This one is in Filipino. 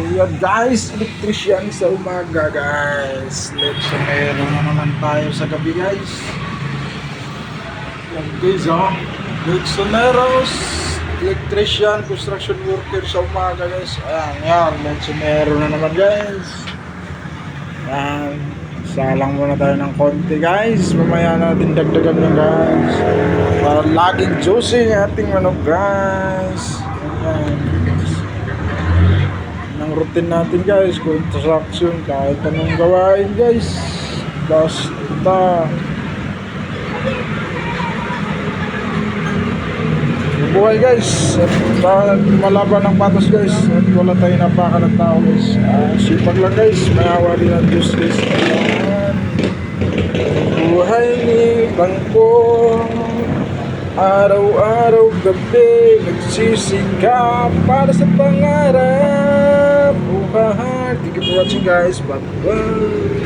Ayan guys, electrician sa umaga guys. Let's meron na naman tayo sa gabi guys. Yan guys Let's meron electrician, construction worker sa umaga guys. Ayan, let's meron na naman guys. Ayan, salang muna tayo ng konti guys. Mamaya natin dagdagan nyo guys. Para laging juicy yung ating manok guys. Ayan. Ang routine natin guys, construction, kahit anong gawain guys, basta buhay guys, at malaban ng patos guys, at wala tayong napakan ng tao guys. Sipag lang guys, may awa din ang Diyos guys. Ayan. Buhay ni Bangko, araw-araw gabi nagsisikap para sa pangarap. Thank you for watching guys. Bye bye.